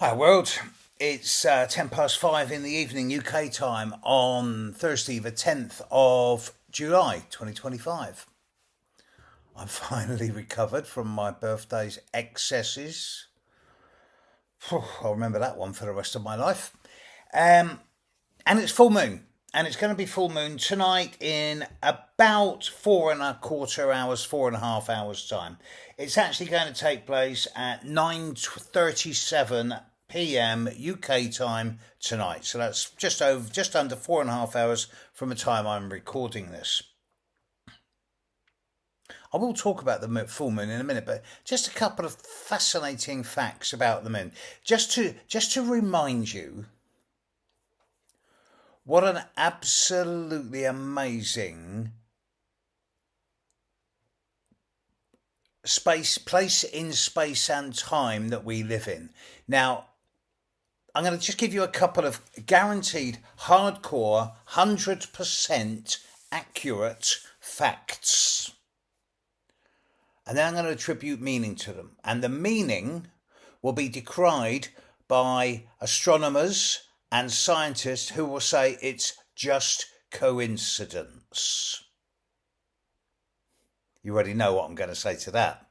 Hi world, it's 10 past 5 in the evening UK time on Thursday the 10th of July 2025. I'm finally recovered from my birthday's excesses. I'll remember that one for the rest of my life. Um, and it's full moon. And it's going to be full moon tonight in about 4.25 hours, 4.5 hours time. It's actually going to take place at 9:37 p.m. UK time tonight. So that's just under 4.5 hours from the time I'm recording this. I will talk about the full moon in a minute, but just a couple of fascinating facts about the moon, just to remind you what an absolutely amazing place in space and time that we live in. Now, I'm going to just give you a couple of guaranteed, hardcore, 100% accurate facts. And then I'm going to attribute meaning to them. And the meaning will be decried by astronomers and scientists who will say it's just coincidence. You already know what I'm going to say to that.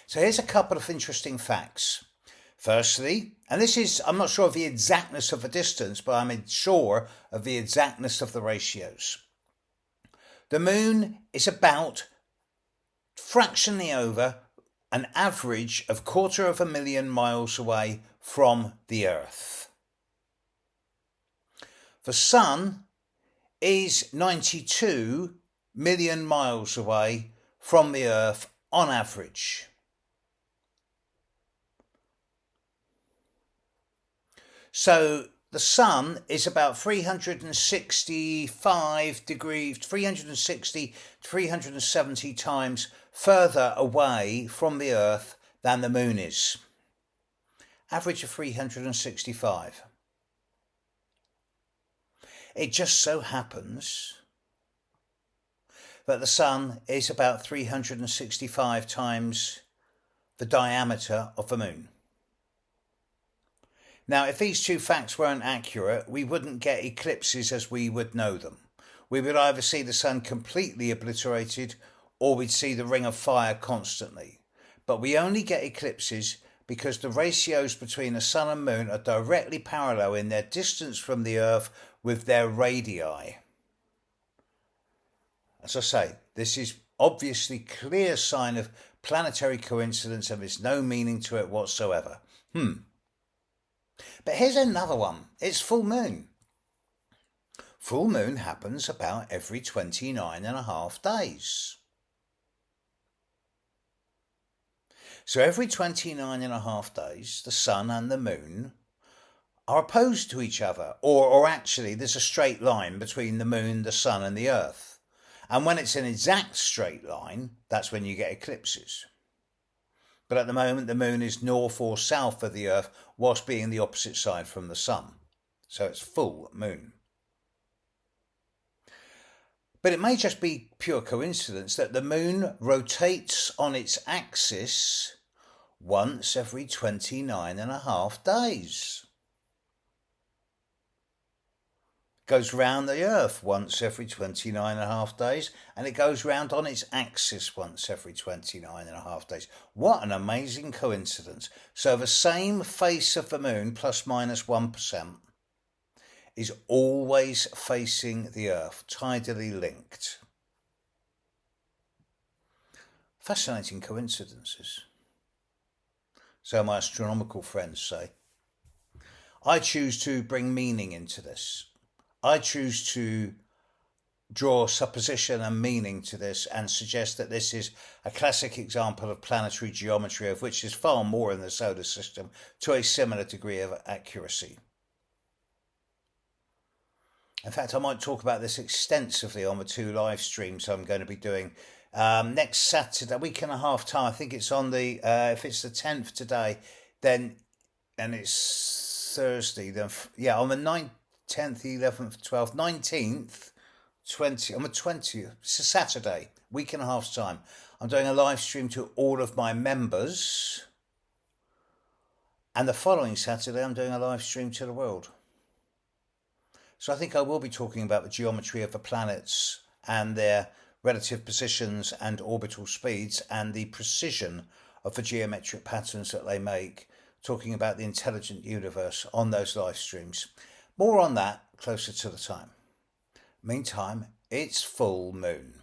So here's a couple of interesting facts. Firstly, and this is, I'm not sure of the exactness of the distance, but I'm sure of the exactness of the ratios. The moon is about fractionally over an average of 250,000 miles away from the Earth. The sun is 92 million miles away from the Earth on average. So the sun is about 365 degrees, 360, 370 times further away from the Earth than the moon is. Average of 365. It just so happens that the sun is about 365 times the diameter of the moon. Now, if these two facts weren't accurate, we wouldn't get eclipses as we would know them. We would either see the sun completely obliterated or we'd see the ring of fire constantly. But we only get eclipses because the ratios between the sun and moon are directly parallel in their distance from the Earth with their radii. As I say, this is obviously clear sign of planetary coincidence and there's no meaning to it whatsoever. But here's another one. It's full moon. Full moon happens about every 29.5 days. So every 29.5 days, the sun and the moon are opposed to each other. Or actually, there's a straight line between the moon, the sun and the earth. And when it's an exact straight line, that's when you get eclipses. But at the moment, the moon is north or south of the earth, whilst being the opposite side from the sun. So it's full moon. But it may just be pure coincidence that the moon rotates on its axis once every 29.5 days. Goes round the earth once every 29.5 days, and it goes round on its axis once every 29.5 days. What an amazing coincidence. So the same face of the moon, plus minus 1%, is always facing the earth, tidally linked. Fascinating coincidences. So my astronomical friends say. I choose to bring meaning into this. I choose to draw supposition and meaning to this and suggest that this is a classic example of planetary geometry, of which is far more in the solar system to a similar degree of accuracy. In fact, I might talk about this extensively on the 2 live streams I'm going to be doing next Saturday, a week and a half time. I think it's on the, if it's the 10th today, then, and it's Thursday, then, yeah, on the 9th, 10th, 11th, 12th, 19th, 20th, on the 20th, it's a Saturday, week and a half's time. I'm doing a live stream to all of my members And the following Saturday, I'm doing a live stream to the world. So I think I will be talking about the geometry of the planets and their relative positions and orbital speeds and the precision of the geometric patterns that they make, talking about the intelligent universe on those live streams. More on that closer to the time. Meantime, it's full moon.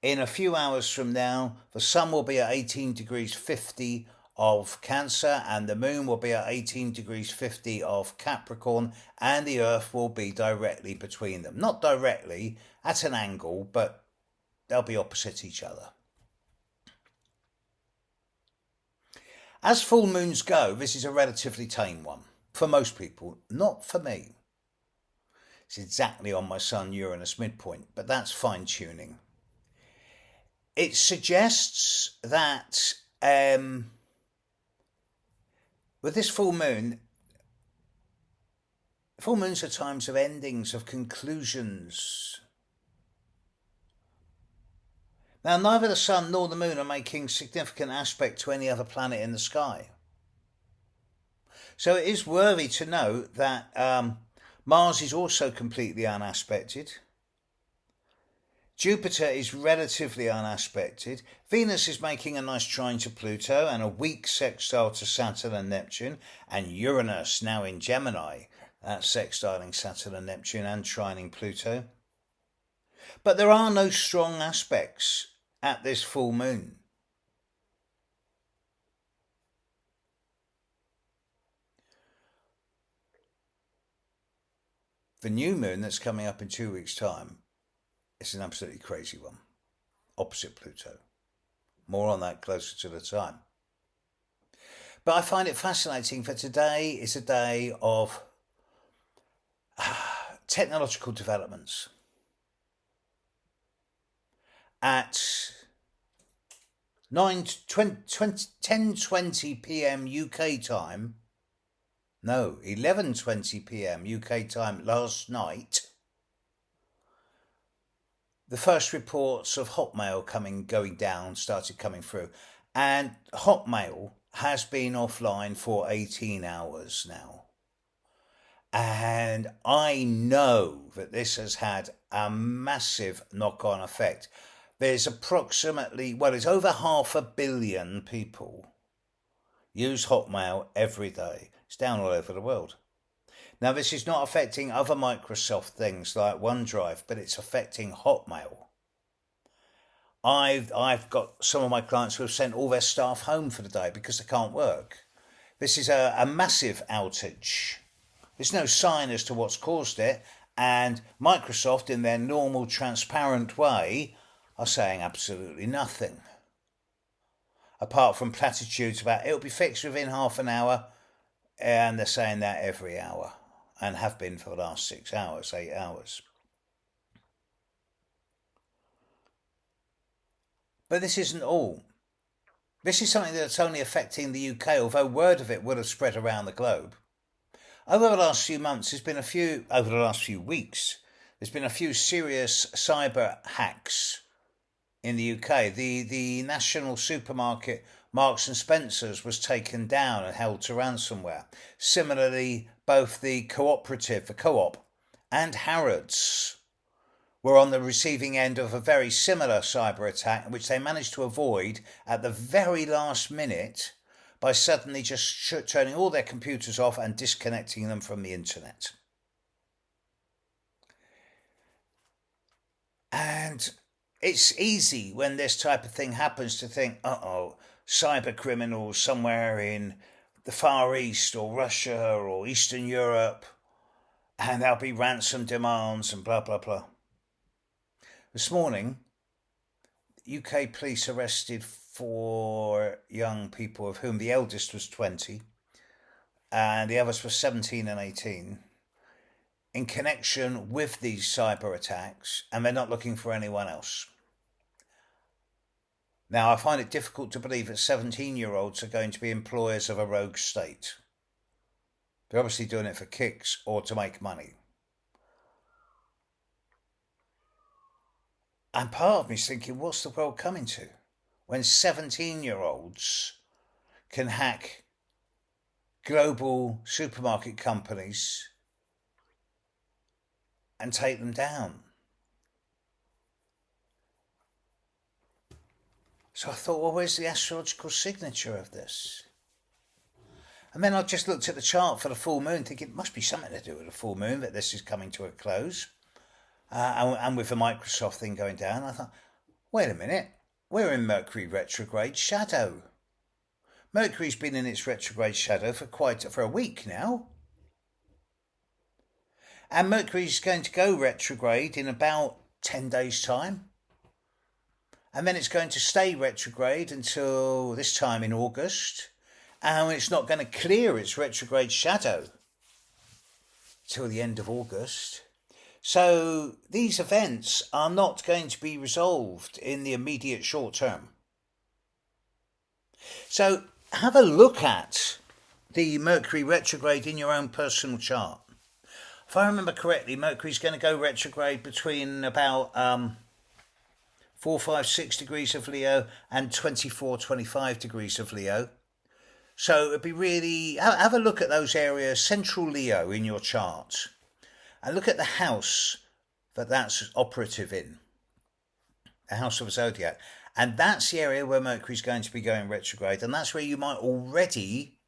In a few hours from now, the sun will be at 18 degrees 50 of Cancer and the moon will be at 18 degrees 50 of Capricorn, and the earth will be directly between them. Not directly, at an angle, but they'll be opposite each other. As full moons go, this is a relatively tame one. For most people, not for me. It's exactly on my Sun-Uranus midpoint, but that's fine-tuning. It suggests that with this full moons are times of endings, of conclusions. Now, neither the sun nor the moon are making significant aspect to any other planet in the sky. So it is worthy to note that Mars is also completely unaspected. Jupiter is relatively unaspected. Venus is making a nice trine to Pluto and a weak sextile to Saturn and Neptune. And Uranus, now in Gemini, that's sextiling Saturn and Neptune and trining Pluto. But there are no strong aspects at this full moon. The new moon that's coming up in 2 weeks' time is an absolutely crazy one, opposite Pluto. More on that closer to the time. But I find it fascinating that today is a day of technological developments. At 10:20 p.m. UK time, 11:20 p.m. UK time last night, the first reports of Hotmail going down started coming through. And Hotmail has been offline for 18 hours now. And I know that this has had a massive knock-on effect. There's approximately, it's over 500 million people use Hotmail every day. It's down all over the world. Now, this is not affecting other Microsoft things like OneDrive, but it's affecting Hotmail. I've got some of my clients who have sent all their staff home for the day because they can't work. This is a massive outage. There's no sign as to what's caused it, and Microsoft, in their normal, transparent way, are saying absolutely nothing. Apart from platitudes about it'll be fixed within half an hour, and they're saying that every hour, and have been for the last 6 hours, 8 hours. But this isn't all. This is something that's only affecting the UK, although word of it would have spread around the globe. Over the last few months, over the last few weeks, there's been a few serious cyber hacks in the UK. The national supermarket Marks and Spencer's was taken down and held to ransomware. Similarly, both the Co-op, and Harrods were on the receiving end of a very similar cyber attack, which they managed to avoid at the very last minute by suddenly just turning all their computers off and disconnecting them from the internet. And it's easy when this type of thing happens to think, cyber criminals somewhere in the Far East or Russia or Eastern Europe, and there'll be ransom demands and blah, blah, blah. This morning, UK police arrested 4 young people, of whom the eldest was 20 and the others were 17 and 18, in connection with these cyber attacks, and they're not looking for anyone else. Now, I find it difficult to believe that 17-year-olds are going to be employers of a rogue state. They're obviously doing it for kicks or to make money. And part of me is thinking, what's the world coming to? When 17-year-olds can hack global supermarket companies and take them down. So I thought, well, where's the astrological signature of this? And then I just looked at the chart for the full moon, thinking it must be something to do with the full moon that this is coming to a close. And with the Microsoft thing going down, I thought, wait a minute, we're in Mercury retrograde shadow. Mercury's been in its retrograde shadow for a week now. And Mercury's going to go retrograde in about 10 days' time. And then it's going to stay retrograde until this time in August. And it's not going to clear its retrograde shadow till the end of August. So these events are not going to be resolved in the immediate short term. So have a look at the Mercury retrograde in your own personal chart. If I remember correctly, Mercury's going to go retrograde between about 4, 5, 6 degrees of Leo and 24, 25 degrees of Leo. So it'd be really, have a look at those areas, central Leo in your chart, and look at the house that's operative in, the house of zodiac. And that's the area where Mercury's going to be going retrograde. And that's where you might already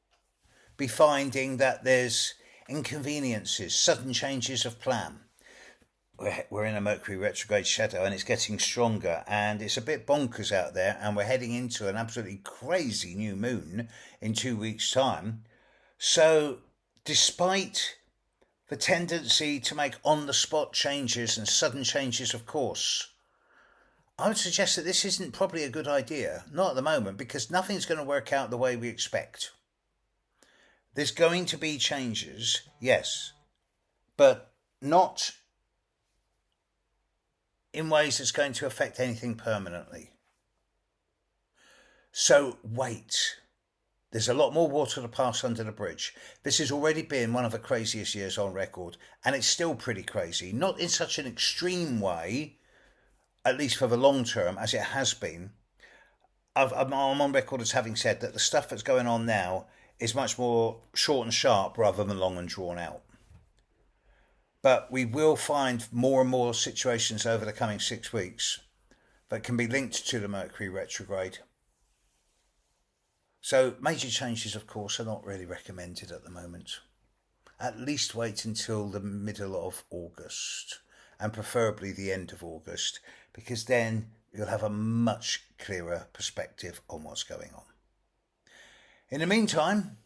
be finding that there's inconveniences, sudden changes of plan. We're in a Mercury retrograde shadow and it's getting stronger and it's a bit bonkers out there, and we're heading into an absolutely crazy new moon in 2 weeks' time. So despite the tendency to make on-the-spot changes and sudden changes of course, I would suggest that this isn't probably a good idea. Not at the moment, because nothing's going to work out the way we expect. There's going to be changes, yes, but not in ways that's going to affect anything permanently. So wait. There's a lot more water to pass under the bridge. This has already been one of the craziest years on record, and it's still pretty crazy. Not in such an extreme way, at least for the long term, as it has been. I'm on record as having said that the stuff that's going on now is much more short and sharp rather than long and drawn out. But we will find more and more situations over the coming 6 weeks that can be linked to the Mercury retrograde. So major changes, of course, are not really recommended at the moment. At least wait until the middle of August, and preferably the end of August, because then you'll have a much clearer perspective on what's going on. In the meantime,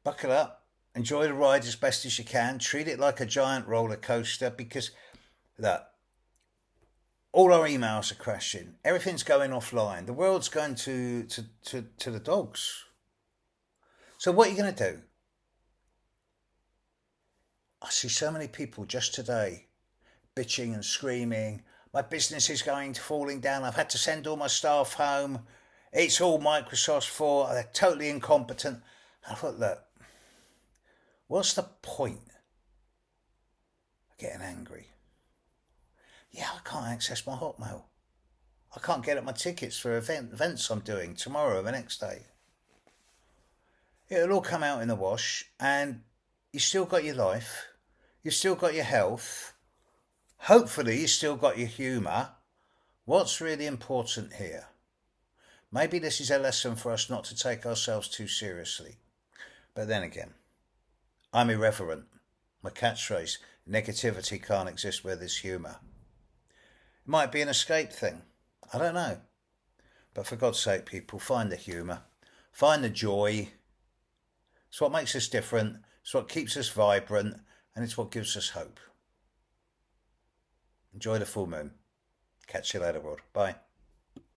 buckle up, enjoy the ride as best as you can, treat it like a giant roller coaster, because look, all our emails are crashing, everything's going offline, the world's going to the dogs. So what are you going to do? I see so many people just today bitching and screaming, my business is falling down, I've had to send all my staff home, it's all Microsoft's fault, they're totally incompetent. I thought, look, what's the point of getting angry? Yeah, I can't access my Hotmail. I can't get at my tickets for events I'm doing tomorrow or the next day. It'll all come out in the wash, and you've still got your life, you've still got your health, hopefully you've still got your humour. What's really important here? Maybe this is a lesson for us not to take ourselves too seriously. But then again, I'm irreverent. My catchphrase, negativity can't exist where there's humour. It might be an escape thing. I don't know. But for God's sake, people, find the humour. Find the joy. It's what makes us different. It's what keeps us vibrant. And it's what gives us hope. Enjoy the full moon. Catch you later, world. Bye.